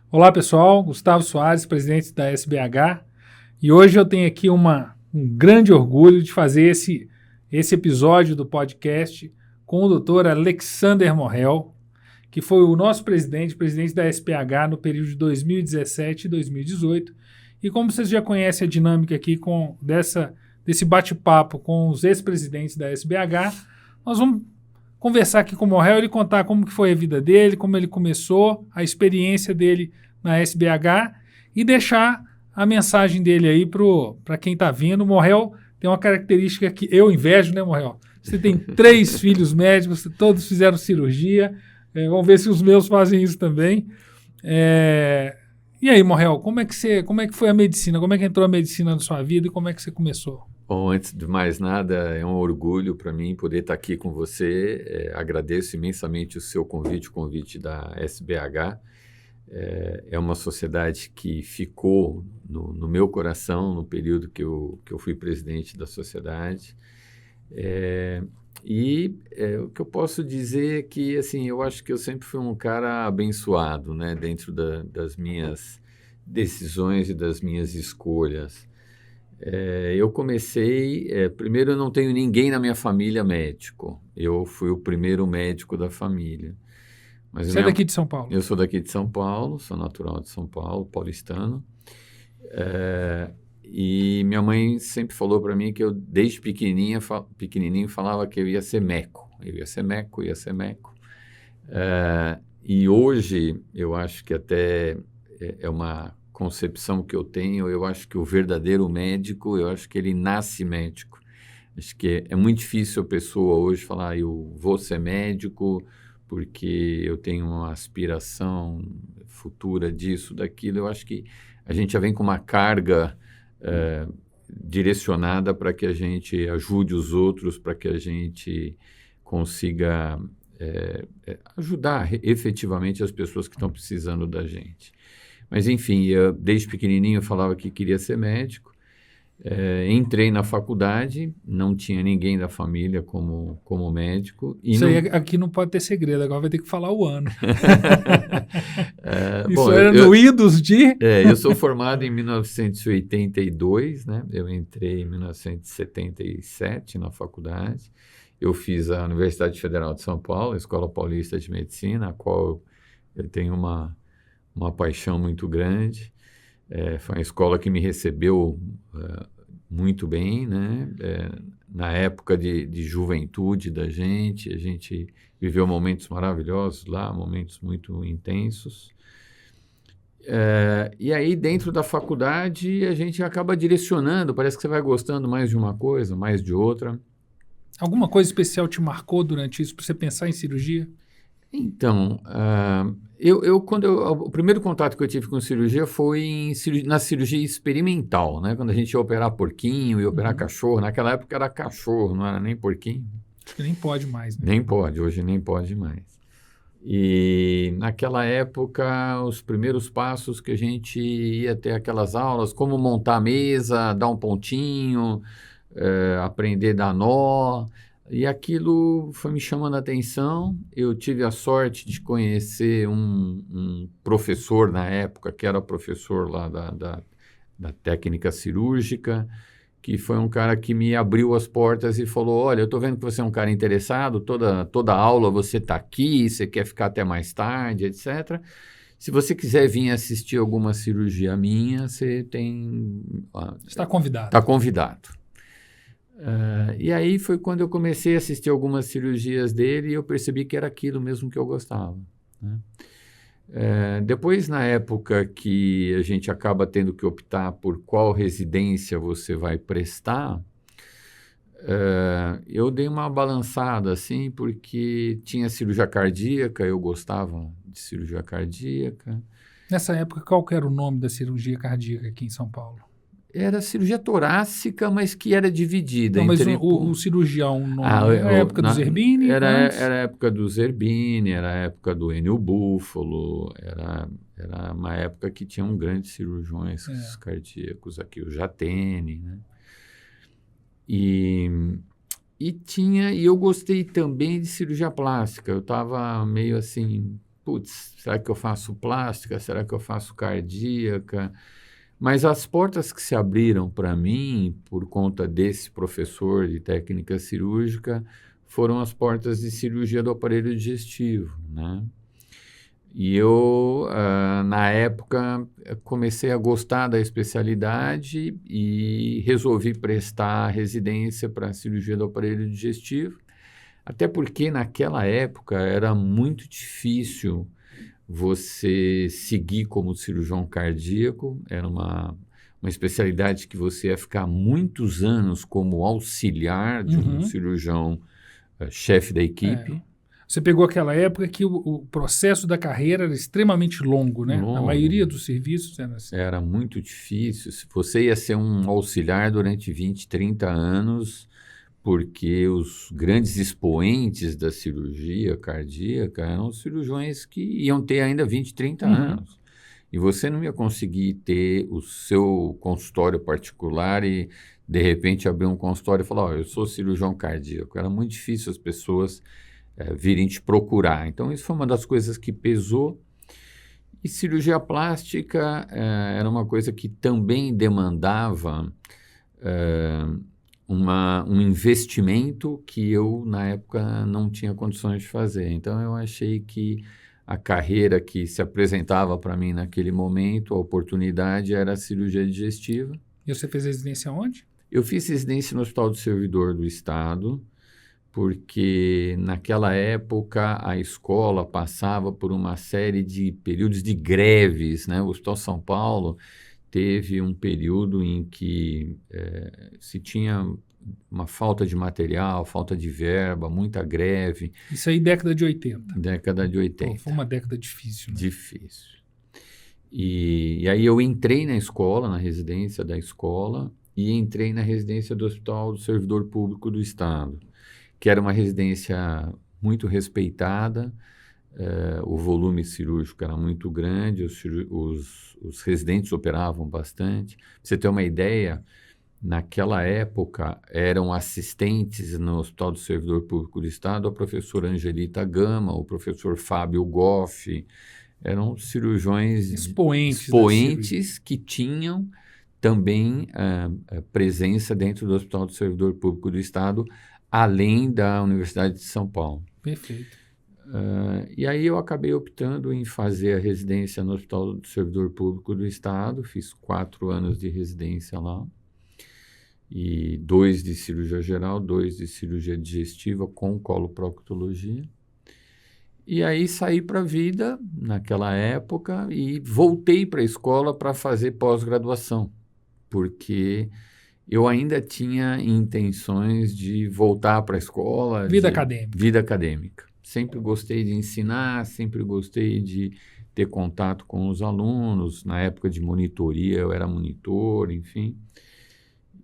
Olá pessoal, Gustavo Soares, presidente da SBH, e hoje eu tenho aqui um grande orgulho de fazer esse episódio do podcast com o Dr. Alexander Morrell, que foi o nosso presidente da SBH no período de 2017 e 2018, e como vocês já conhecem a dinâmica aqui desse bate-papo com os ex-presidentes da SBH, nós vamos conversar aqui com o Morrell, ele contar como que foi a vida dele, como ele começou, a experiência dele na SBH e deixar a mensagem dele aí para quem está vindo. O Morrell tem uma característica que eu invejo, né, Morrell? Você tem 3 filhos médicos, todos fizeram cirurgia, vamos ver se os meus fazem isso também. E aí, Morrell, como é que foi a medicina? Como é que entrou a medicina na sua vida e como é que você começou? Bom, antes de mais nada, é um orgulho para mim poder estar aqui com você. Agradeço imensamente o seu convite, o convite da SBH. É uma sociedade que ficou no meu coração no período que eu fui presidente da sociedade. O que eu posso dizer é que, assim, eu acho que eu sempre fui um cara abençoado, né, dentro das minhas decisões e das minhas escolhas. Eu comecei... primeiro, eu não tenho ninguém na minha família médico. Eu fui o primeiro médico da família. Mas Você é daqui de São Paulo? Eu sou daqui de São Paulo, sou natural de São Paulo, paulistano. E minha mãe sempre falou para mim que eu, desde pequenininho, falava que eu ia ser meco. Eu ia ser meco, ia ser meco. E hoje, eu acho que até é uma concepção que eu tenho, eu acho que o verdadeiro médico, eu acho que ele nasce médico. Acho que é muito difícil a pessoa hoje falar, eu vou ser médico porque eu tenho uma aspiração futura disso, daquilo. Eu acho que a gente já vem com uma carga direcionada para que a gente ajude os outros, para que a gente consiga ajudar efetivamente as pessoas que estão precisando da gente. Mas, enfim, eu, desde pequenininho eu falava que queria ser médico. Entrei na faculdade, não tinha ninguém da família como médico. Isso aí aqui não pode ter segredo, agora vai ter que falar o ano. Isso bom, era no idos de... eu sou formado em 1982, né? Eu entrei em 1977 na faculdade. Eu fiz a Universidade Federal de São Paulo, a Escola Paulista de Medicina, a qual eu tenho uma paixão muito grande. Foi uma escola que me recebeu muito bem, né? Na época de juventude da gente, a gente viveu momentos maravilhosos lá, momentos muito intensos. E aí, dentro da faculdade, a gente acaba direcionando, parece que você vai gostando mais de uma coisa, mais de outra. Alguma coisa especial te marcou durante isso, para você pensar em cirurgia? Então, o primeiro contato que eu tive com cirurgia foi na cirurgia experimental, né? Quando a gente ia operar porquinho, ia operar cachorro. Naquela época era cachorro, não era nem porquinho. Acho que nem pode mais, né? Nem pode, hoje nem pode mais. E naquela época, os primeiros passos que a gente ia ter aquelas aulas, como montar a mesa, dar um pontinho, aprender a dar nó. E aquilo foi me chamando a atenção. Eu tive a sorte de conhecer um professor na época, que era professor lá da técnica cirúrgica, que foi um cara que me abriu as portas e falou, olha, eu estou vendo que você é um cara interessado, toda aula você está aqui, você quer ficar até mais tarde, etc. Se você quiser vir assistir alguma cirurgia minha, você tem... Está convidado. Está convidado. E aí foi quando eu comecei a assistir algumas cirurgias dele e eu percebi que era aquilo mesmo que eu gostava, né? Depois, na época que a gente acaba tendo que optar por qual residência você vai prestar, eu dei uma balançada, assim, porque tinha cirurgia cardíaca, eu gostava de cirurgia cardíaca. Nessa época, qual que era o nome da cirurgia cardíaca aqui em São Paulo? Era cirurgia torácica, mas que era dividida. Não, mas o cirurgião, era a época do Zerbini? Era a época do Zerbini, era a época do Enio Búfalo, era uma época que tinham grandes cirurgiões cardíacos aqui, o Jatene, né? E eu gostei também de cirurgia plástica. Eu estava meio assim, putz, será que eu faço plástica? Será que eu faço cardíaca? Mas as portas que se abriram para mim, por conta desse professor de técnica cirúrgica, foram as portas de cirurgia do aparelho digestivo, né? E eu, na época, comecei a gostar da especialidade e resolvi prestar residência para cirurgia do aparelho digestivo, até porque naquela época era muito difícil você seguir como cirurgião cardíaco, era uma especialidade que você ia ficar muitos anos como auxiliar de um cirurgião chefe da equipe. Você pegou aquela época que o processo da carreira era extremamente longo, né? Longo. A maioria dos serviços era assim. Era muito difícil. Você ia ser um auxiliar durante 20, 30 anos, porque os grandes expoentes da cirurgia cardíaca eram os cirurgiões que iam ter ainda 20, 30 anos. E você não ia conseguir ter o seu consultório particular e, de repente, abrir um consultório e falar, eu sou cirurgião cardíaco. Era muito difícil as pessoas virem te procurar. Então, isso foi uma das coisas que pesou. E cirurgia plástica era uma coisa que também demandava um investimento que eu, na época, não tinha condições de fazer. Então, eu achei que a carreira que se apresentava para mim naquele momento, a oportunidade, era a cirurgia digestiva. E você fez residência onde? Eu fiz residência no Hospital do Servidor do Estado, porque naquela época a escola passava por uma série de períodos de greves, né? O Hospital São Paulo teve um período em que se tinha uma falta de material, falta de verba, muita greve. Isso aí década de 80. Década de 80. Pô, foi uma década difícil, né? Difícil. E aí eu entrei na escola, na residência da escola, e entrei na residência do Hospital do Servidor Público do Estado, que era uma residência muito respeitada, o volume cirúrgico era muito grande, os residentes operavam bastante. Pra você ter uma ideia, naquela época eram assistentes no Hospital do Servidor Público do Estado a professora Angelita Gama, o professor Fábio Goff, eram cirurgiões expoentes que tinham também presença dentro do Hospital do Servidor Público do Estado, além da Universidade de São Paulo. Perfeito. E aí eu acabei optando em fazer a residência no Hospital do Servidor Público do Estado, fiz 4 anos de residência lá, e 2 de cirurgia geral, 2 de cirurgia digestiva com coloproctologia. E aí saí para a vida naquela época e voltei para a escola para fazer pós-graduação, porque eu ainda tinha intenções de voltar para a escola. Vida acadêmica. Vida acadêmica. Sempre gostei de ensinar, sempre gostei de ter contato com os alunos. Na época de monitoria, eu era monitor, enfim.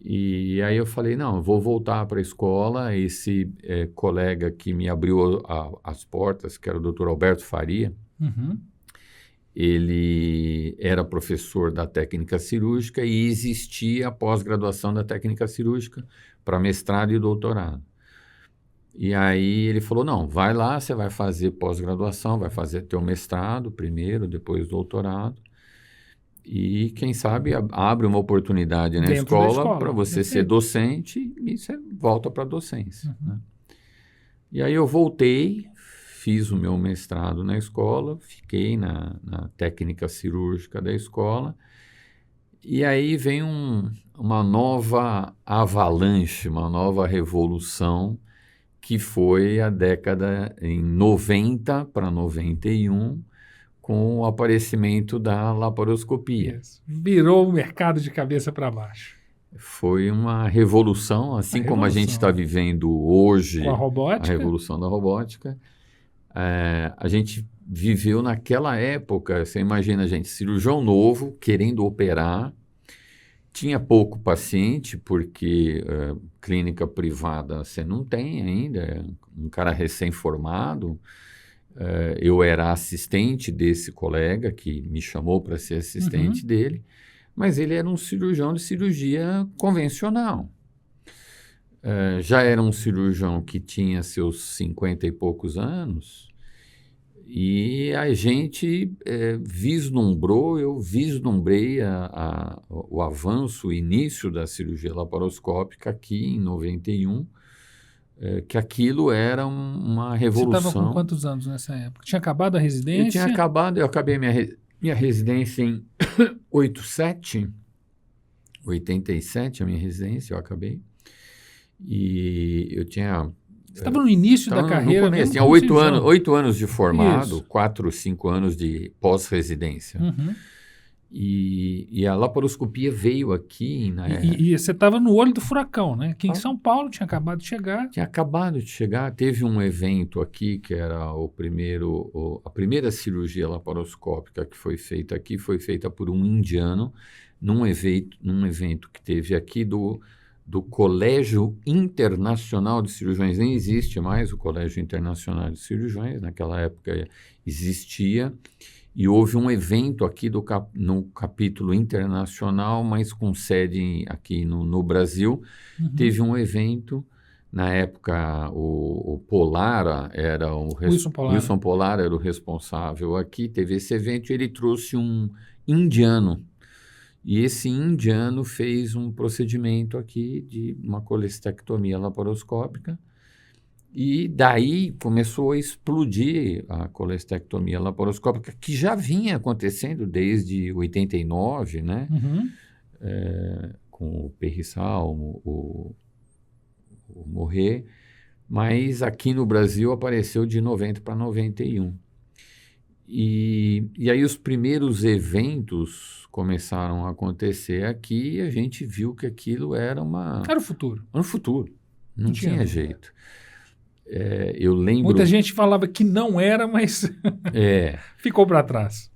E aí eu falei, não, eu vou voltar para a escola. Esse colega que me abriu as portas, que era o Dr. Alberto Faria, ele era professor da técnica cirúrgica e existia a pós-graduação da técnica cirúrgica para mestrado e doutorado. E aí ele falou, não, vai lá, você vai fazer pós-graduação, vai fazer teu mestrado primeiro, depois doutorado. E quem sabe abre uma oportunidade na escola para você ser docente e você volta para a docência. Né? E aí eu voltei, fiz o meu mestrado na escola, fiquei na técnica cirúrgica da escola, e aí vem uma nova avalanche, uma nova revolução, que foi a década em 90 para 91, com o aparecimento da laparoscopia. Virou o mercado de cabeça para baixo. Foi uma revolução, assim como a gente está vivendo hoje, com a robótica. A revolução da robótica. A gente viveu naquela época, você imagina, gente, cirurgião novo, querendo operar, tinha pouco paciente, porque clínica privada você não tem ainda, um cara recém-formado. Eu era assistente desse colega que me chamou para ser assistente dele, mas ele era um cirurgião de cirurgia convencional. Já era um cirurgião que tinha seus 50 e poucos anos E a gente eu vislumbrei o avanço, o início da cirurgia laparoscópica aqui em 91, que aquilo era uma Você revolução. estava com quantos anos nessa época? Tinha acabado a residência? Eu acabei minha residência em 87 a minha residência, eu acabei. E eu tinha... Você estava no início da carreira? No começo, tinha 8 anos de formado, isso. 4 ou 5 anos de pós-residência. Uhum. E a laparoscopia veio aqui... E você estava no olho do furacão, né? Aqui em São Paulo, tinha acabado de chegar. Tinha acabado de chegar. Teve um evento aqui, que era a primeira cirurgia laparoscópica que foi feita aqui, foi feita por um indiano, num evento que teve aqui do Colégio Internacional de Cirurgiões. Nem existe mais o Colégio Internacional de Cirurgiões, naquela época existia, e houve um evento aqui no capítulo internacional, mas com sede aqui no Brasil. Uhum. Teve um evento, na época o Polara era Wilson Polara era o responsável aqui, teve esse evento e ele trouxe um indiano. E esse indiano fez um procedimento aqui de uma colestectomia laparoscópica, e daí começou a explodir a colestectomia laparoscópica, que já vinha acontecendo desde 89, né? Uhum. Com o Perrissal, o Morrer, mas aqui no Brasil apareceu de 90 para 91. E aí os primeiros eventos começaram a acontecer aqui, e a gente viu que aquilo era Era o futuro. Era o futuro. Não tinha jeito. Eu lembro... Muita gente falava que não era, mas ficou para trás.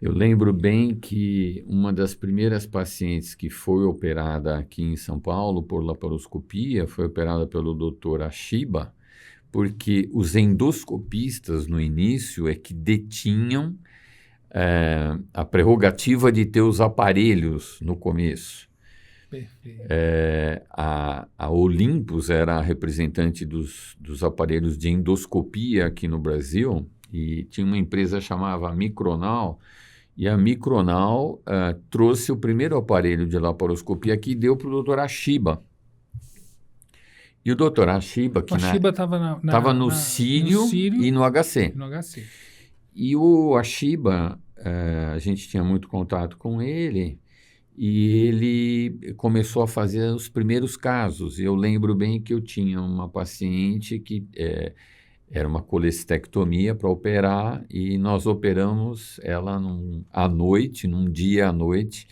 Eu lembro bem que uma das primeiras pacientes que foi operada aqui em São Paulo por laparoscopia foi operada pelo Dr. Ashiba, porque os endoscopistas, no início, que detinham a prerrogativa de ter os aparelhos no começo. Perfeito. A Olympus era a representante dos aparelhos de endoscopia aqui no Brasil, e tinha uma empresa chamada Micronal, e a Micronal trouxe o primeiro aparelho de laparoscopia que deu para o Dr. Ashiba. E o Dr. Ashiba, que estava no Sírio e no HC. E o Ashiba, a gente tinha muito contato com ele, e ele começou a fazer os primeiros casos. Eu lembro bem que eu tinha uma paciente que era uma colestectomia para operar, e nós operamos ela num dia à noite,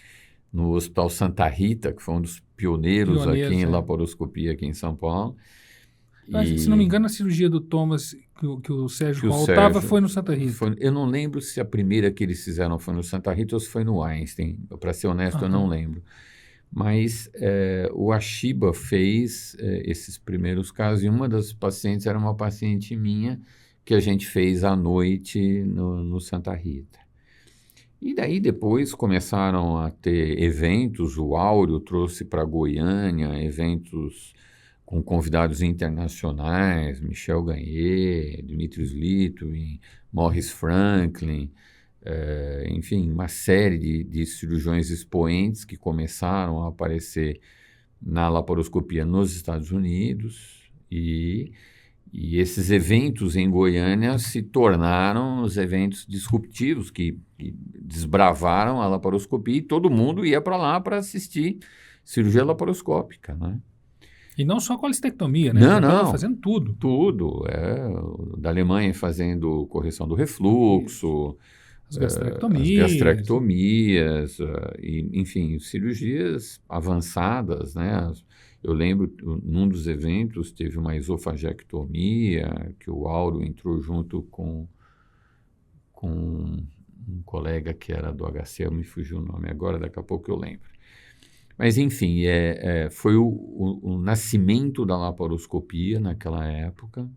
no Hospital Santa Rita, que foi um dos pioneiros aqui em laparoscopia aqui em São Paulo. Acho que, se não me engano, a cirurgia do Thomas, que o Sérgio voltava, foi no Santa Rita. Eu não lembro se a primeira que eles fizeram foi no Santa Rita ou se foi no Einstein. Para ser honesto, eu não lembro. Mas o Ashiba fez esses primeiros casos, e uma das pacientes era uma paciente minha, que a gente fez à noite no Santa Rita. E daí depois começaram a ter eventos, o Áureo trouxe para Goiânia eventos com convidados internacionais, Michel Gagné, Dmitry Litvin, Morris Franklin, enfim, uma série de cirurgiões expoentes que começaram a aparecer na laparoscopia nos Estados Unidos, e esses eventos em Goiânia se tornaram os eventos disruptivos que desbravaram a laparoscopia, e todo mundo ia para lá para assistir cirurgia laparoscópica, né? E não só colestectomia, né? Não. Fazendo tudo. Tudo. Da Alemanha fazendo correção do refluxo, as gastrectomias, enfim, cirurgias avançadas, né? Eu lembro, num dos eventos, teve uma esofagectomia, que o Áureo entrou junto com um colega que era do HC, me fugiu o nome agora, daqui a pouco eu lembro. Mas, enfim, foi o nascimento da laparoscopia naquela época.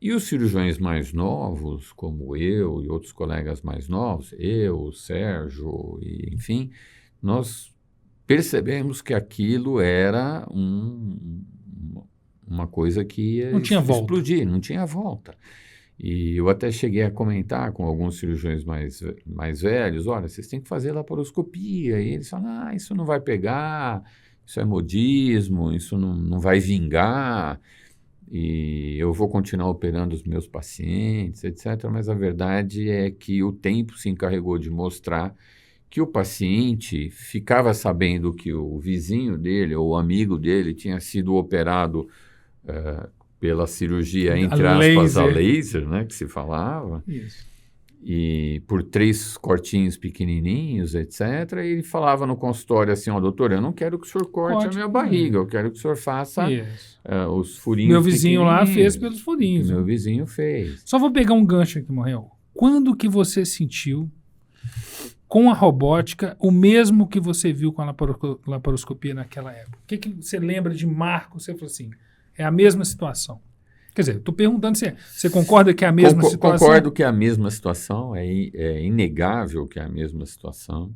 E os cirurgiões mais novos, como eu e outros colegas mais novos, o Sérgio, enfim, nós percebemos que aquilo era uma coisa que ia explodir, não tinha volta. E eu até cheguei a comentar com alguns cirurgiões mais velhos, olha, vocês têm que fazer laparoscopia. E eles falam, isso não vai pegar, isso é modismo, isso não vai vingar, e eu vou continuar operando os meus pacientes, etc. Mas a verdade é que o tempo se encarregou de mostrar que o paciente ficava sabendo que o vizinho dele ou o amigo dele tinha sido operado pela cirurgia, entre aspas, a laser, né, que se falava, Isso. e por 3 cortinhos pequenininhos, etc. E ele falava no consultório assim, doutor, eu não quero que o senhor corte a minha barriga, eu quero que o senhor faça os furinhos Meu vizinho lá fez pelos furinhos. Meu vizinho fez. Só vou pegar um gancho aqui, Morrel. Quando que você sentiu com a robótica o mesmo que você viu com a laparoscopia naquela época? O que você lembra de marco? Você falou assim, é a mesma situação. Quer dizer, estou perguntando se você concorda que é a mesma situação? Concordo que é a mesma situação, é inegável que é a mesma situação.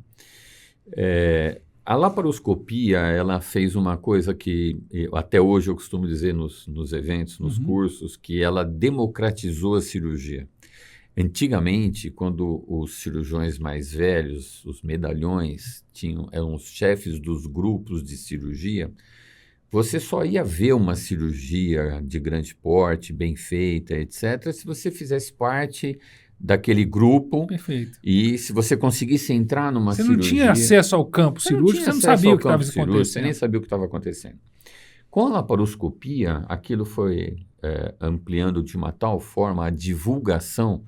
A laparoscopia, ela fez uma coisa que até hoje eu costumo dizer nos eventos, nos cursos, que ela democratizou a cirurgia. Antigamente, quando os cirurgiões mais velhos, os medalhões, eram os chefes dos grupos de cirurgia, você só ia ver uma cirurgia de grande porte, bem feita, etc., se você fizesse parte daquele grupo. Perfeito. E se você conseguisse entrar numa cirurgia... Você não tinha acesso ao campo cirúrgico, você não sabia o que estava acontecendo. Você nem sabia o que estava acontecendo. Com a laparoscopia, aquilo foi ampliando de uma tal forma a divulgação.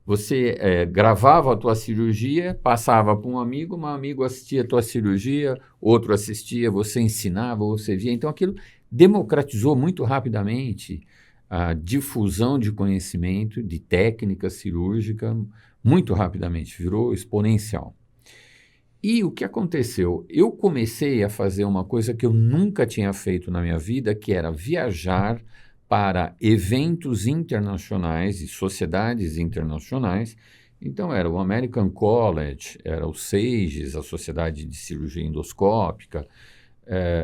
Você gravava a tua cirurgia, passava para um amigo assistia a tua cirurgia, outro assistia, você ensinava, você via. Então, aquilo democratizou muito rapidamente a difusão de conhecimento, de técnica cirúrgica, muito rapidamente, virou exponencial. E o que aconteceu? Eu comecei a fazer uma coisa que eu nunca tinha feito na minha vida, que era viajar para eventos internacionais e sociedades internacionais. Então, era o American College, era o SAGES, a Sociedade de Cirurgia Endoscópica.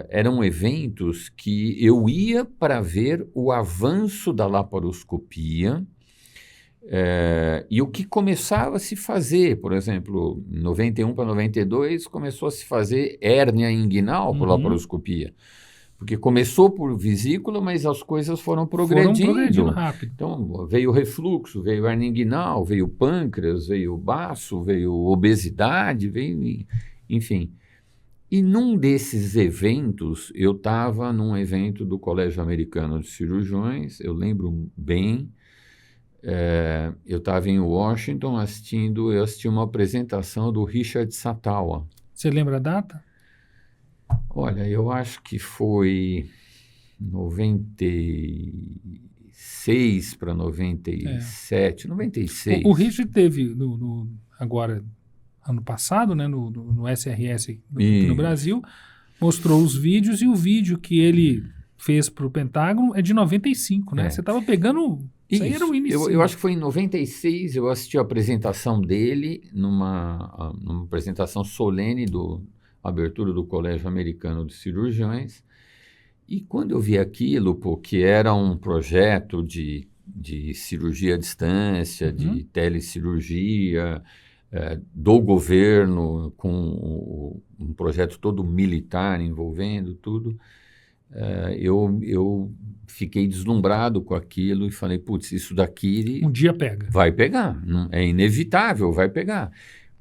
Eram eventos que eu ia para ver o avanço da laparoscopia e o que começava a se fazer. Por exemplo, em 91 para 92, começou a se fazer hérnia inguinal por laparoscopia. Porque começou por vesícula, mas as coisas foram progredindo rápido. Então, veio refluxo, veio hernia inguinal, veio pâncreas, veio baço, veio obesidade, enfim. E num desses eventos, eu estava num evento do Colégio Americano de Cirurgiões, eu lembro bem, eu estava em Washington eu assisti uma apresentação do Richard Satawa. Você lembra a data? Olha, eu acho que foi 96 para 97, 96. O Richard teve agora, ano passado, né, no SRS aqui no Brasil, mostrou os vídeos e o vídeo que ele fez para o Pentágono é de 95, né? Você estava pegando... Isso aí era o início. Eu acho que foi em 96, eu assisti a apresentação dele numa apresentação solene a abertura do Colégio Americano de Cirurgiões, e quando eu vi aquilo, porque era um projeto de cirurgia à distância, de telecirurgia, do governo, com um projeto todo militar envolvendo tudo, eu fiquei deslumbrado com aquilo e falei, putz, isso daqui... Um dia pega. Vai pegar, é inevitável, vai pegar.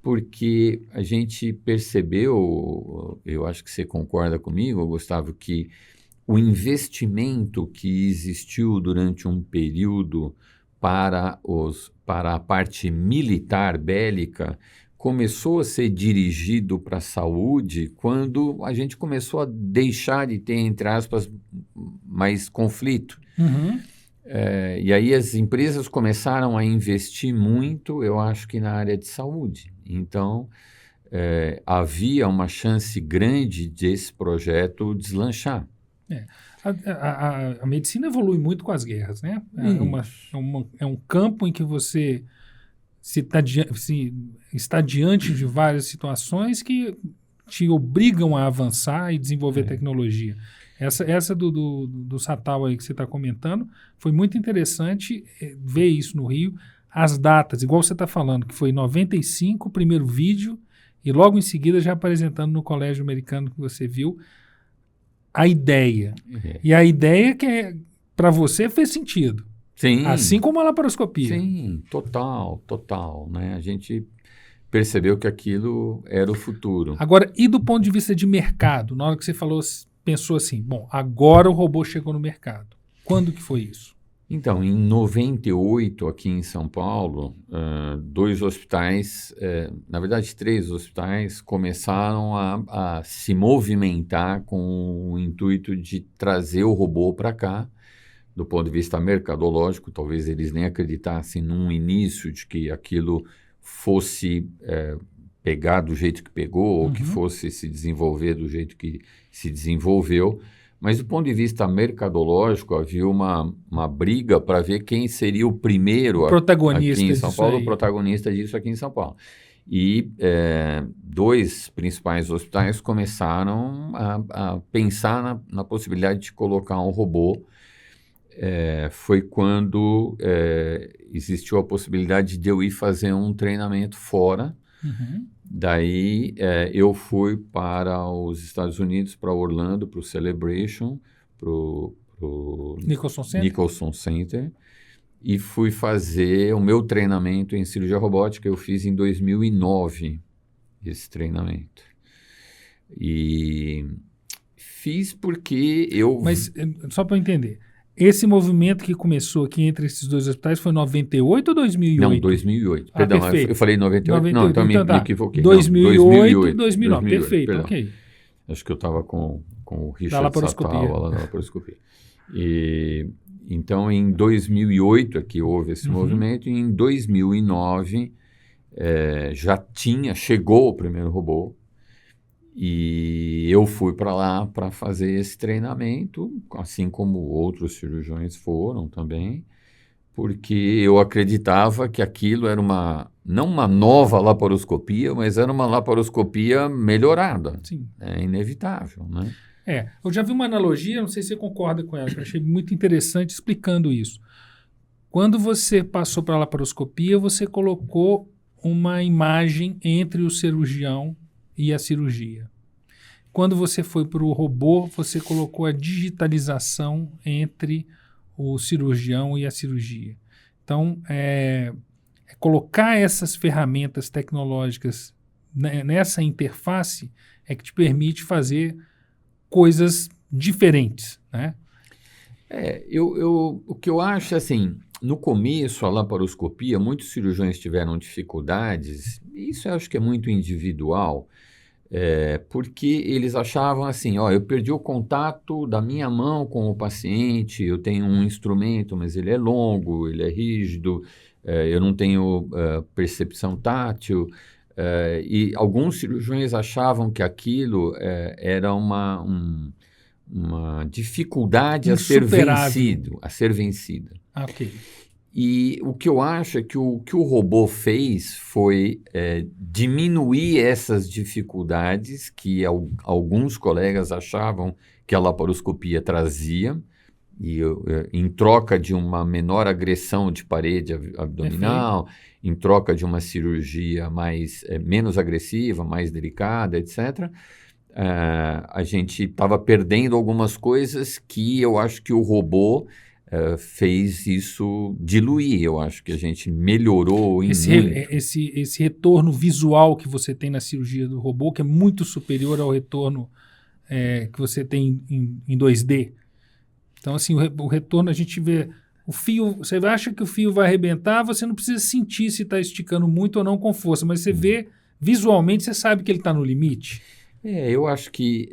Porque a gente percebeu, eu acho que você concorda comigo, Gustavo, que o investimento que existiu durante um período para a parte militar bélica começou a ser dirigido para a saúde quando a gente começou a deixar de ter, entre aspas, mais conflito. E aí as empresas começaram a investir muito, eu acho que na área de saúde. Então, havia uma chance grande desse projeto deslanchar. A medicina evolui muito com as guerras, né? É um campo em que você está diante de várias situações que te obrigam a avançar e desenvolver tecnologia. Essa do Satal aí que você está comentando, foi muito interessante ver isso no Rio. As datas, igual você está falando, que foi em 95, o primeiro vídeo, e logo em seguida já apresentando no colégio americano que você viu, a ideia. E a ideia que para você fez sentido. Sim. Assim como a laparoscopia. Sim, total, né? A gente percebeu que aquilo era o futuro. Agora, e do ponto de vista de mercado? Na hora que você pensou assim, bom, agora o robô chegou no mercado. Quando que foi isso? Então, em 98, aqui em São Paulo, 2 hospitais, na verdade 3 hospitais, começaram a se movimentar com o intuito de trazer o robô para cá. Do ponto de vista mercadológico, talvez eles nem acreditassem num início de que aquilo fosse pegar do jeito que pegou, ou que fosse se desenvolver do jeito que se desenvolveu. Mas do ponto de vista mercadológico, havia uma briga para ver quem seria o primeiro protagonista aqui em São Paulo, aí. o protagonista disso aqui em São Paulo. E 2 principais hospitais começaram a pensar na possibilidade de colocar um robô. Foi quando existiu a possibilidade de eu ir fazer um treinamento fora. Daí eu fui para os Estados Unidos, para Orlando, para o Celebration, para o Nicholson Center, e fui fazer o meu treinamento em cirurgia robótica. Eu fiz em 2009 esse treinamento. E fiz porque eu... Mas, só para eu entender, esse movimento que começou aqui entre esses 2 hospitais foi em 98 ou 2008? Não, 2008. Perdão, perfeito. eu falei 98. Não, então me equivoquei. 2008, 2009. Perfeito, perdão. ok. Acho que eu estava com o Richard Satal lá na laparoscopia. E, então, em 2008 é que houve esse movimento, e em 2009 chegou o primeiro robô. E eu fui para lá para fazer esse treinamento, assim como outros cirurgiões foram também, porque eu acreditava que aquilo era não uma nova laparoscopia, mas era uma laparoscopia melhorada. Sim. É inevitável, né? Eu já vi uma analogia, não sei se você concorda com ela, que eu achei muito interessante explicando isso. Quando você passou para a laparoscopia, você colocou uma imagem entre o cirurgião e a cirurgia. Quando você foi para o robô, você colocou a digitalização entre o cirurgião e a cirurgia. Então, colocar essas ferramentas tecnológicas nessa interface é que te permite fazer coisas diferentes, né? O que eu acho, assim, no começo, a laparoscopia, muitos cirurgiões tiveram dificuldades, e isso eu acho que é muito individual, porque eles achavam assim, eu perdi o contato da minha mão com o paciente, eu tenho um instrumento, mas ele é longo, ele é rígido, eu não tenho percepção tátil, e alguns cirurgiões achavam que aquilo era uma dificuldade a ser vencida. Ok. E o que eu acho é que o robô fez foi diminuir essas dificuldades que alguns colegas achavam que a laparoscopia trazia, e em troca de uma menor agressão de parede abdominal, em troca de uma cirurgia menos agressiva, mais delicada, etc., a gente estava perdendo algumas coisas que eu acho que o robô fez isso diluir. Eu acho que a gente melhorou muito. Esse retorno visual que você tem na cirurgia do robô, que é muito superior ao retorno que você tem em 2D. Então, assim, o retorno, a gente vê o fio, você acha que o fio vai arrebentar, você não precisa sentir se está esticando muito ou não com força, mas você vê visualmente, você sabe que ele está no limite. Eu acho que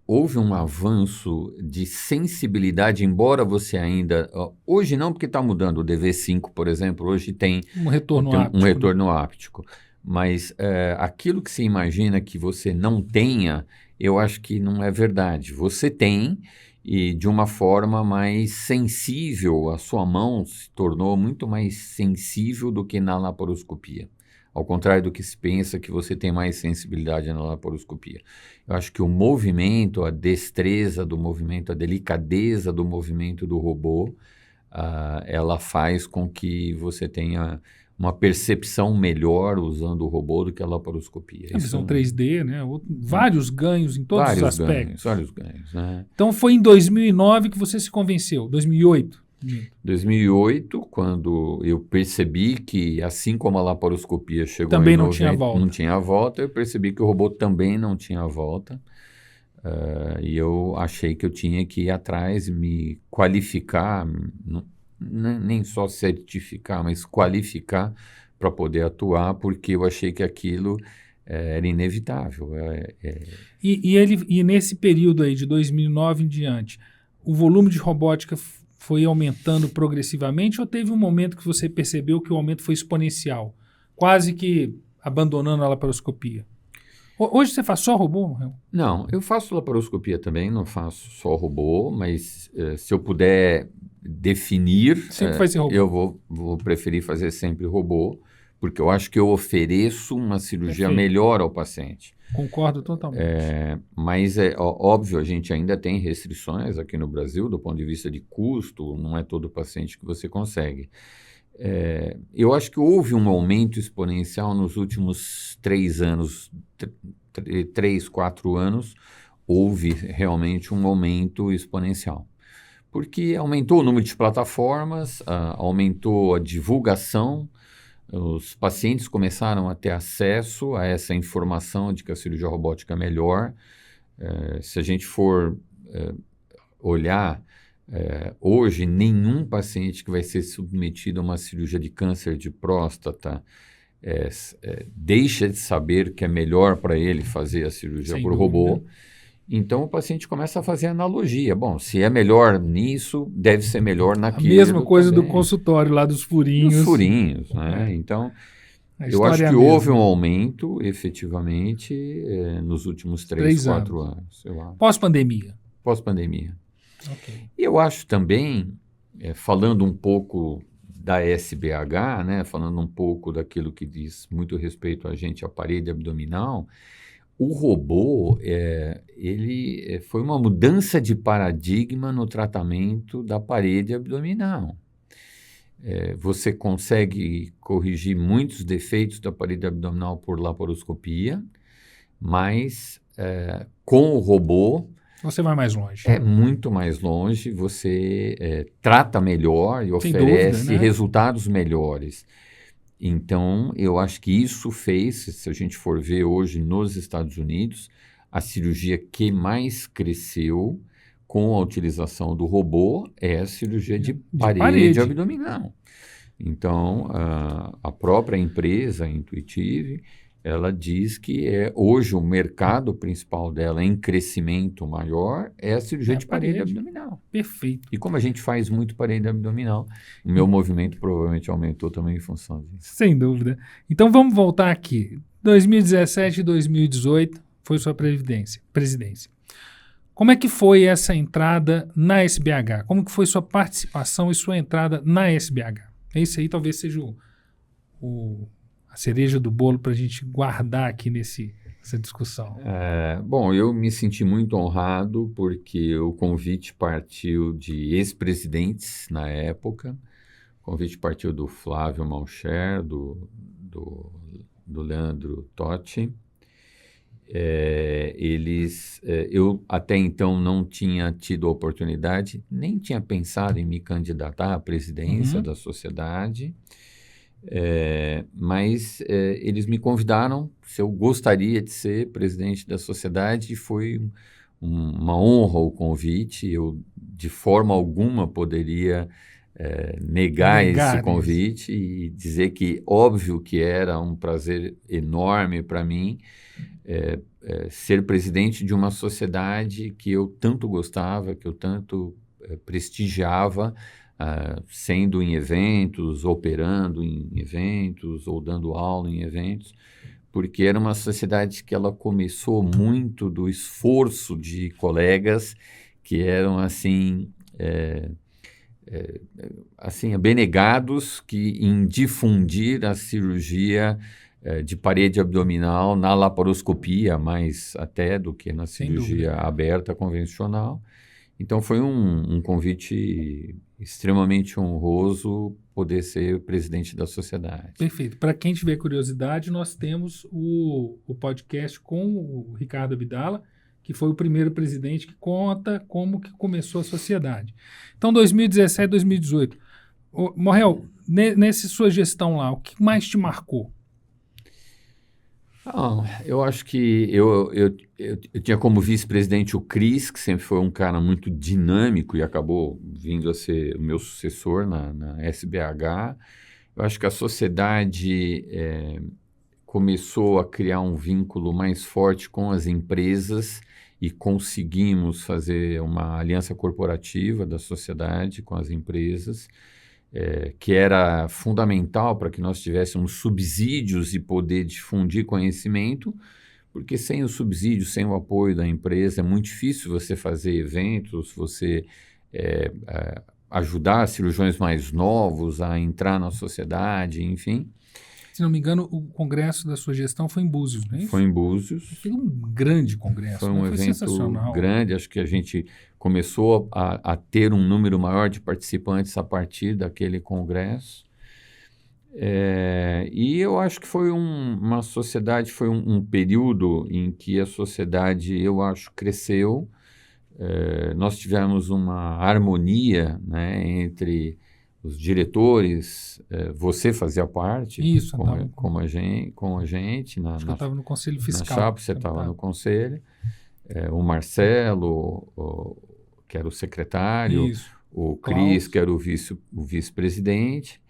houve um avanço de sensibilidade, embora você ainda... hoje não, porque está mudando. O DV5, por exemplo, hoje tem um retorno áptico. Mas aquilo que se imagina que você não tenha, eu acho que não é verdade. Você tem, e de uma forma mais sensível, a sua mão se tornou muito mais sensível do que na laparoscopia. ao contrário do que se pensa, que você tem mais sensibilidade na laparoscopia. Eu acho que o movimento, a destreza do movimento, a delicadeza do movimento do robô, ela faz com que você tenha uma percepção melhor usando o robô do que a laparoscopia. A visão 3D, né? Vários ganhos em todos os aspectos. Vários ganhos, né? Então foi em 2009 que você se convenceu, 2008? 2008, quando eu percebi que, assim como a laparoscopia chegou também em não tinha volta. Não tinha volta, eu percebi que o robô também não tinha volta. E eu achei que eu tinha que ir atrás, me qualificar, nem só certificar, mas qualificar para poder atuar, porque eu achei que aquilo era inevitável. E nesse período aí, de 2009 em diante, o volume de robótica foi aumentando progressivamente ou teve um momento que você percebeu que o aumento foi exponencial, quase que abandonando a laparoscopia? Hoje você faz só robô? Não, eu faço laparoscopia também, não faço só robô, mas se eu puder definir, sempre vai ser robô. Eu vou preferir fazer sempre robô, porque eu acho que eu ofereço uma cirurgia Perfeito. melhor ao paciente. Concordo totalmente. Mas óbvio, a gente ainda tem restrições aqui no Brasil, do ponto de vista de custo, não é todo paciente que você consegue. Eu acho que houve um aumento exponencial nos últimos 3 anos, 3, 4 anos, houve realmente um aumento exponencial. Porque aumentou o número de plataformas, aumentou a divulgação, os pacientes começaram a ter acesso a essa informação de que a cirurgia robótica é melhor. Se a gente for olhar, hoje nenhum paciente que vai ser submetido a uma cirurgia de câncer de próstata deixa de saber que é melhor para ele fazer a cirurgia por robô. Então o paciente começa a fazer analogia. Bom, se é melhor nisso, deve ser melhor naquilo. A mesma coisa também. Do consultório lá dos furinhos. Dos furinhos, né? Então, eu acho que houve um aumento, efetivamente, nos últimos 3, 4 anos. Pós-pandemia. Pós-pandemia. Okay. E eu acho também, falando um pouco da SBH, né? Falando um pouco daquilo que diz muito respeito a gente, a parede abdominal, o robô, ele foi uma mudança de paradigma no tratamento da parede abdominal. Você consegue corrigir muitos defeitos da parede abdominal por laparoscopia, mas com o robô... Você vai mais longe. É muito mais longe, você trata melhor e oferece resultados melhores. Então, eu acho que isso fez, se a gente for ver hoje nos Estados Unidos, a cirurgia que mais cresceu com a utilização do robô é a cirurgia de parede abdominal. Então, a própria empresa, a Intuitive, ela diz que hoje o mercado principal dela em crescimento maior é a cirurgia de parede abdominal. Perfeito. E como a gente faz muito parede abdominal, o meu movimento provavelmente aumentou também em função disso. Sem dúvida. Então vamos voltar aqui. 2017 e 2018 foi sua presidência. Como é que foi essa entrada na SBH? Como que foi sua participação e sua entrada na SBH? Esse aí talvez seja a cereja do bolo para a gente guardar aqui nessa discussão. Bom, eu me senti muito honrado porque o convite partiu de ex-presidentes na época. O convite partiu do Flávio Malcher, do Leandro Totti. Eu até então não tinha tido a oportunidade, nem tinha pensado em me candidatar à presidência da sociedade. Mas eles me convidaram se eu gostaria de ser presidente da sociedade e foi uma honra o convite. Eu, de forma alguma, poderia negar esse convite e dizer que, óbvio que era um prazer enorme para mim ser presidente de uma sociedade que eu tanto gostava, que eu tanto prestigiava, sendo em eventos, operando em eventos ou dando aula em eventos, porque era uma sociedade que ela começou muito do esforço de colegas que eram assim abnegados em difundir a cirurgia de parede abdominal na laparoscopia, mais até do que na Sem cirurgia dúvida. aberta convencional. Então foi um convite extremamente honroso poder ser presidente da sociedade. Perfeito. Para quem tiver curiosidade, nós temos o podcast com o Ricardo Abdala, que foi o primeiro presidente que conta como que começou a sociedade. Então, 2017, 2018. Morrel, nessa sua gestão lá, o que mais te marcou? Eu acho que eu tinha como vice-presidente o Cris, que sempre foi um cara muito dinâmico e acabou vindo a ser o meu sucessor na SBH. Eu acho que a sociedade começou a criar um vínculo mais forte com as empresas e conseguimos fazer uma aliança corporativa da sociedade com as empresas, que era fundamental para que nós tivéssemos subsídios e poder difundir conhecimento, porque sem o subsídio, sem o apoio da empresa, é muito difícil você fazer eventos, você ajudar cirurgiões mais novos a entrar na sociedade, enfim. Se não me engano, o congresso da sua gestão foi em Búzios, não é isso? Foi em Búzios. Foi um grande congresso, foi um evento sensacional. grande, acho que a gente começou a ter um número maior de participantes a partir daquele congresso. E eu acho que foi uma sociedade, foi um período em que a sociedade, eu acho, cresceu. Nós tivemos uma harmonia, né, entre os diretores, você fazia parte. Isso, com a gente. Acho que eu estava no Conselho Fiscal. Na chapa, você estava no conselho. O Marcelo, que era o secretário, Isso. o Cris, que era o vice-presidente.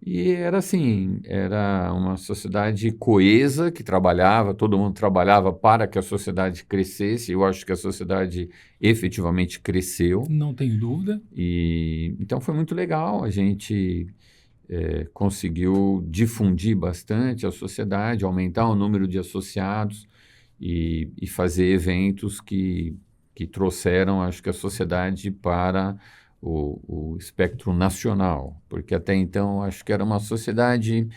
E era assim, era uma sociedade coesa que trabalhava, todo mundo trabalhava para que a sociedade crescesse. Eu acho que a sociedade efetivamente cresceu. Não tenho dúvida. E então foi muito legal, a gente conseguiu difundir bastante a sociedade, aumentar o número de associados e fazer eventos que trouxeram, acho que, a sociedade para o espectro nacional, porque até então acho que era uma sociedade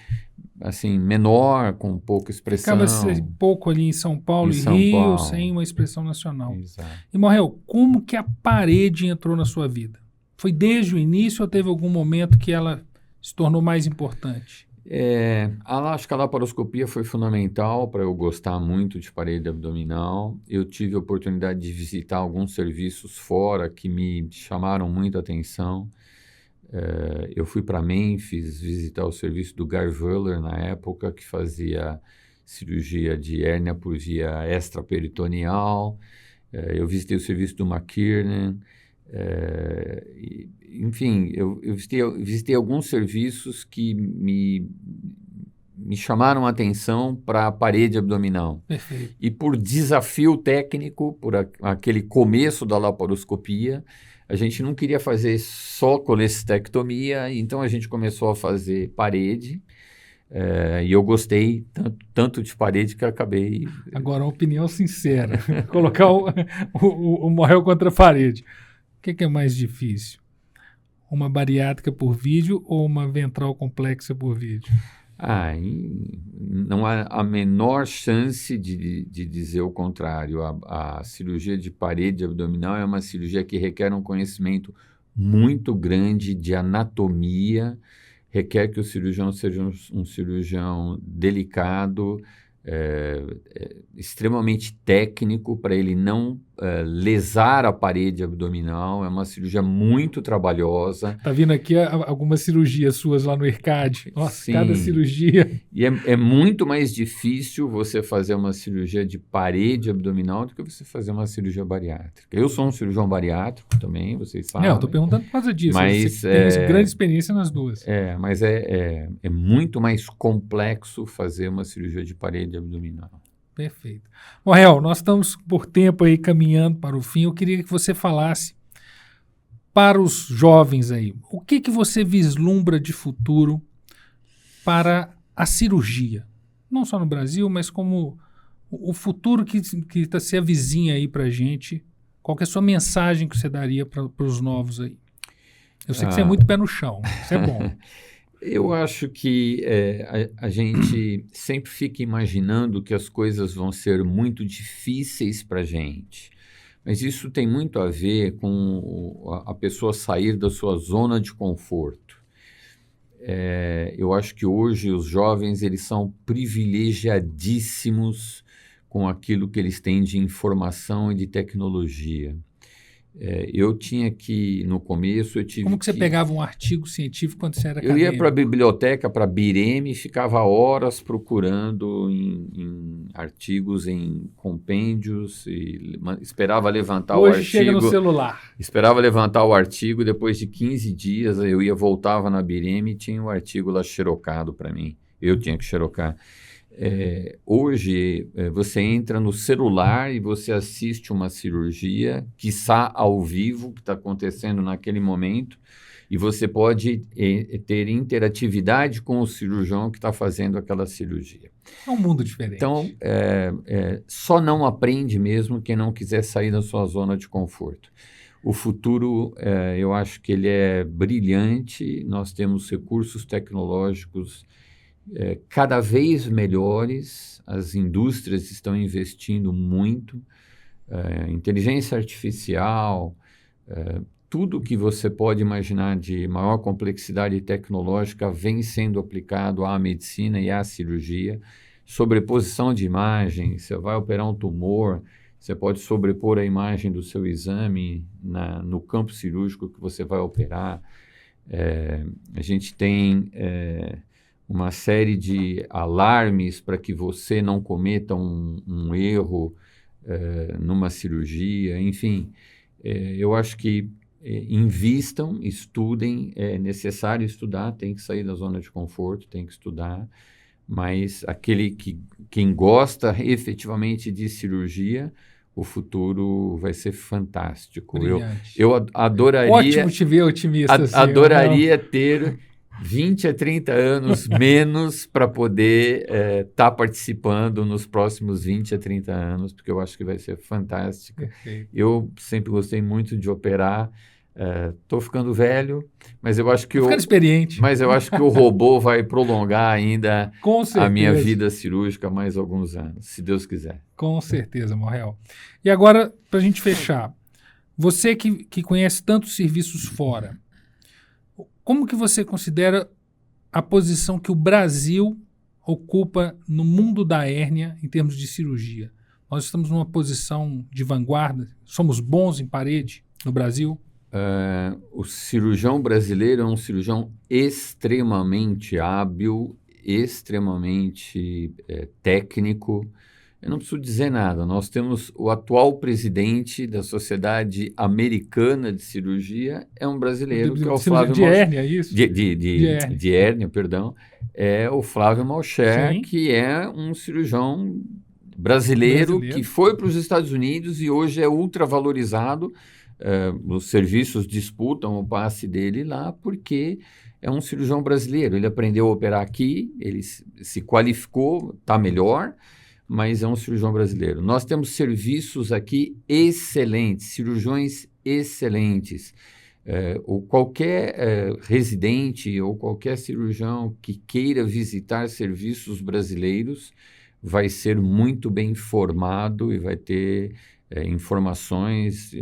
assim menor, com pouca expressão. Ficava pouco ali em São Paulo e Rio, sem uma expressão nacional. Exato. E Morrel, como que a parede entrou na sua vida? Foi desde o início ou teve algum momento que ela se tornou mais importante? Acho que a laparoscopia foi fundamental para eu gostar muito de parede abdominal. Eu tive a oportunidade de visitar alguns serviços fora que me chamaram muito a atenção. Eu fui para Memphis visitar o serviço do Guy Wöhler na época, que fazia cirurgia de hérnia por via extraperitoneal. Eu visitei o serviço do McKiernan. Enfim, eu visitei alguns serviços que me chamaram a atenção para a parede abdominal. Perfeito. E por desafio técnico, por aquele começo da laparoscopia, a gente não queria fazer só colestectomia, então a gente começou a fazer parede. E eu gostei tanto de parede que acabei... Agora, uma opinião sincera. Colocar o Morrel contra a parede. O que é mais difícil? Uma bariátrica por vídeo ou uma ventral complexa por vídeo? Não há a menor chance de dizer o contrário. A cirurgia de parede abdominal é uma cirurgia que requer um conhecimento muito grande de anatomia, requer que o cirurgião seja um cirurgião delicado, extremamente técnico, para ele não lesar a parede abdominal. É uma cirurgia muito trabalhosa. Tá vindo aqui algumas cirurgias suas lá no IRCAD. Nossa, sim, cada cirurgia. E é muito mais difícil você fazer uma cirurgia de parede abdominal do que você fazer uma cirurgia bariátrica. Eu sou um cirurgião bariátrico também, vocês sabem. Eu tô perguntando por causa disso. Mas você tem grande experiência nas duas. Mas é muito mais complexo fazer uma cirurgia de parede abdominal. Perfeito. Morrel, nós estamos por tempo aí caminhando para o fim. Eu queria que você falasse para os jovens aí, o que você vislumbra de futuro para a cirurgia? Não só no Brasil, mas como o futuro que se avizinha aí para a gente. Qual que é a sua mensagem que você daria para os novos aí? Eu sei que você é muito pé no chão, isso é bom. Eu acho que a gente sempre fica imaginando que as coisas vão ser muito difíceis para a gente. Mas isso tem muito a ver com a pessoa sair da sua zona de conforto. Eu acho que hoje os jovens eles são privilegiadíssimos com aquilo que eles têm de informação e de tecnologia. Eu tinha que, no começo, eu tive Como que você pegava um artigo científico quando você era Eu ia para a acadêmico? biblioteca, para a Bireme, e ficava horas procurando em artigos, em compêndios, e esperava levantar o Hoje chega no artigo. celular. Esperava levantar o artigo, depois de 15 dias voltava na Bireme e tinha o artigo lá xerocado para mim. Eu tinha que xerocar. Hoje, você entra no celular e você assiste uma cirurgia, quiçá ao vivo, que está acontecendo naquele momento, e você pode ter interatividade com o cirurgião que está fazendo aquela cirurgia. É um mundo diferente. Então, só não aprende mesmo quem não quiser sair da sua zona de conforto. O futuro, eu acho que ele é brilhante, nós temos recursos tecnológicos cada vez melhores, as indústrias estão investindo muito, inteligência artificial, tudo que você pode imaginar de maior complexidade tecnológica vem sendo aplicado à medicina e à cirurgia. Sobreposição de imagem, você vai operar um tumor, você pode sobrepor a imagem do seu exame no campo cirúrgico que você vai operar. A gente tem uma série de alarmes para que você não cometa um erro numa cirurgia, enfim. Eu acho que invistam, estudem, é necessário estudar, tem que sair da zona de conforto, tem que estudar, mas quem gosta efetivamente de cirurgia, o futuro vai ser fantástico. Eu adoraria... Ótimo te ver otimista. Adoraria ter 20 a 30 anos menos para poder estar participando nos próximos 20 a 30 anos, porque eu acho que vai ser fantástico. Perfeito. Eu sempre gostei muito de operar. Estou ficando velho, mas eu acho que experiente. Mas eu acho que o robô vai prolongar ainda a minha vida cirúrgica mais alguns anos, se Deus quiser. Com certeza, Morrel. E agora, para a gente fechar, você que conhece tantos serviços fora, como que você considera a posição que o Brasil ocupa no mundo da hérnia em termos de cirurgia? Nós estamos numa posição de vanguarda? Somos bons em parede no Brasil? O cirurgião brasileiro é um cirurgião extremamente hábil, extremamente técnico. Eu não preciso dizer nada. Nós temos o atual presidente da Sociedade Americana de Cirurgia, é um brasileiro, que é o Flávio de hérnia, é isso? De hérnia, perdão. É o Flávio Malcher, que é um cirurgião brasileiro que foi para os Estados Unidos e hoje é ultravalorizado. Os serviços disputam o passe dele lá porque é um cirurgião brasileiro. Ele aprendeu a operar aqui, ele se qualificou, está melhor, mas é um cirurgião brasileiro. Nós temos serviços aqui excelentes, cirurgiões excelentes. Qualquer residente ou qualquer cirurgião que queira visitar serviços brasileiros vai ser muito bem informado e vai ter informações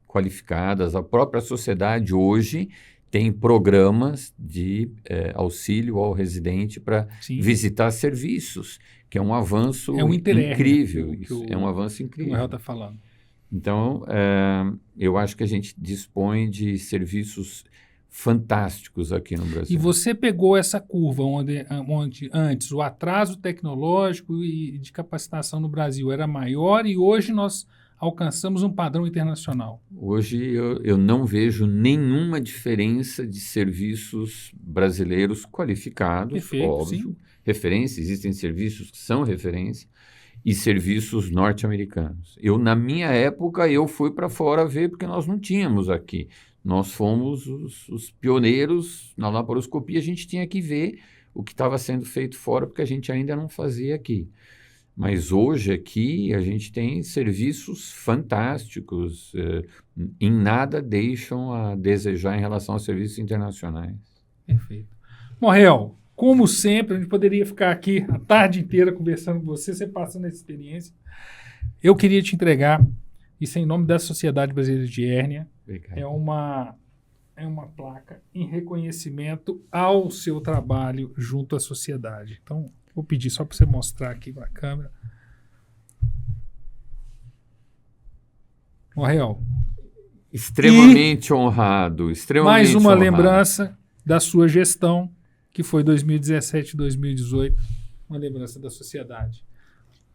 qualificadas. A própria sociedade hoje tem programas de auxílio ao residente para visitar serviços, que é um avanço incrível. É um avanço incrível. O Morrel está falando. Então, eu acho que a gente dispõe de serviços fantásticos aqui no Brasil. E você pegou essa curva onde antes o atraso tecnológico e de capacitação no Brasil era maior e hoje nós alcançamos um padrão internacional. Hoje eu não vejo nenhuma diferença de serviços brasileiros qualificados, perfeito, óbvio. Sim. Referência, existem serviços que são referência e serviços norte-americanos. Na minha época, eu fui para fora ver porque nós não tínhamos aqui. Nós fomos os pioneiros na laparoscopia, a gente tinha que ver o que estava sendo feito fora porque a gente ainda não fazia aqui. Mas hoje aqui a gente tem serviços fantásticos, em nada deixam a desejar em relação aos serviços internacionais. Perfeito. Morrel, como sempre, a gente poderia ficar aqui a tarde inteira conversando com você passando essa experiência. Eu queria te entregar, isso é em nome da Sociedade Brasileira de Hérnia, é uma placa em reconhecimento ao seu trabalho junto à sociedade. Então, vou pedir só para você mostrar aqui para a câmera. Morrel. Extremamente honrado, extremamente mais uma honrado. lembrança da sua gestão, que foi 2017 2018, uma lembrança da sociedade.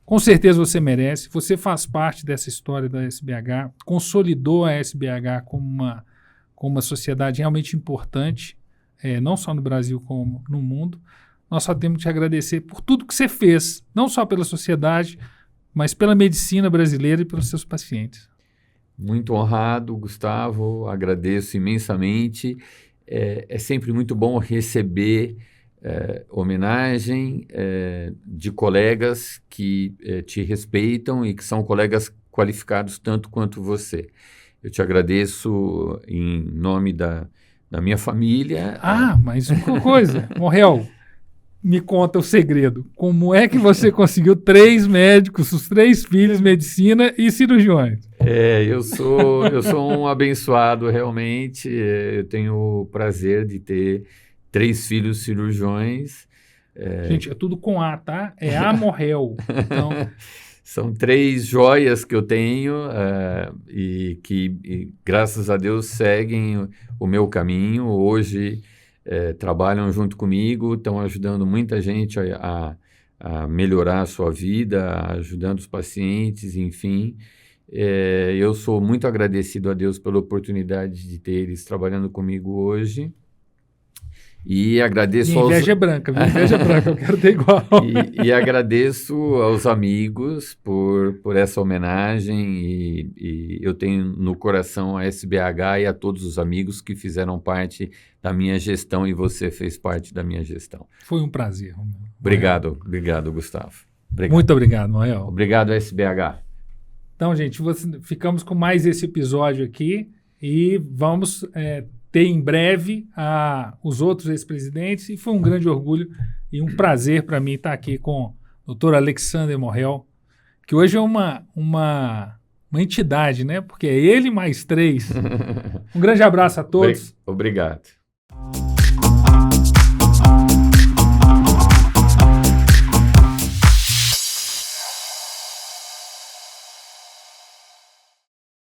Com certeza você merece, você faz parte dessa história da SBH, consolidou a SBH como uma sociedade realmente importante, não só no Brasil como no mundo. Nós só temos que te agradecer por tudo que você fez, não só pela sociedade, mas pela medicina brasileira e pelos seus pacientes. Muito honrado, Gustavo, agradeço imensamente. É sempre muito bom receber homenagem de colegas que te respeitam e que são colegas qualificados tanto quanto você. Eu te agradeço em nome da minha família. Mas uma coisa, Morrel, me conta o segredo. Como é que você conseguiu 3 médicos, os 3 filhos, medicina e cirurgiões? Eu sou um abençoado, realmente. Eu tenho o prazer de ter 3 filhos cirurgiões. Gente, é tudo com A, tá? É A Morrel. Então... São 3 joias que eu tenho e que, graças a Deus, seguem o meu caminho. Hoje trabalham junto comigo, estão ajudando muita gente a melhorar a sua vida, ajudando os pacientes, enfim. Eu sou muito agradecido a Deus pela oportunidade de ter eles trabalhando comigo hoje. E agradeço minha inveja é branca, eu quero ter igual. E agradeço aos amigos por essa homenagem e eu tenho no coração a SBH e a todos os amigos que fizeram parte da minha gestão e você fez parte da minha gestão. Foi um prazer. Obrigado, Gustavo. Obrigado. Muito obrigado, Noel. Obrigado, SBH. Então, gente, ficamos com mais esse episódio aqui e vamos... ter em breve os outros ex-presidentes, e foi um grande orgulho e um prazer para mim estar aqui com o Dr. Alexander Morrel, que hoje é uma entidade, né? Porque é ele mais 3. Um grande abraço a todos. Obrigado.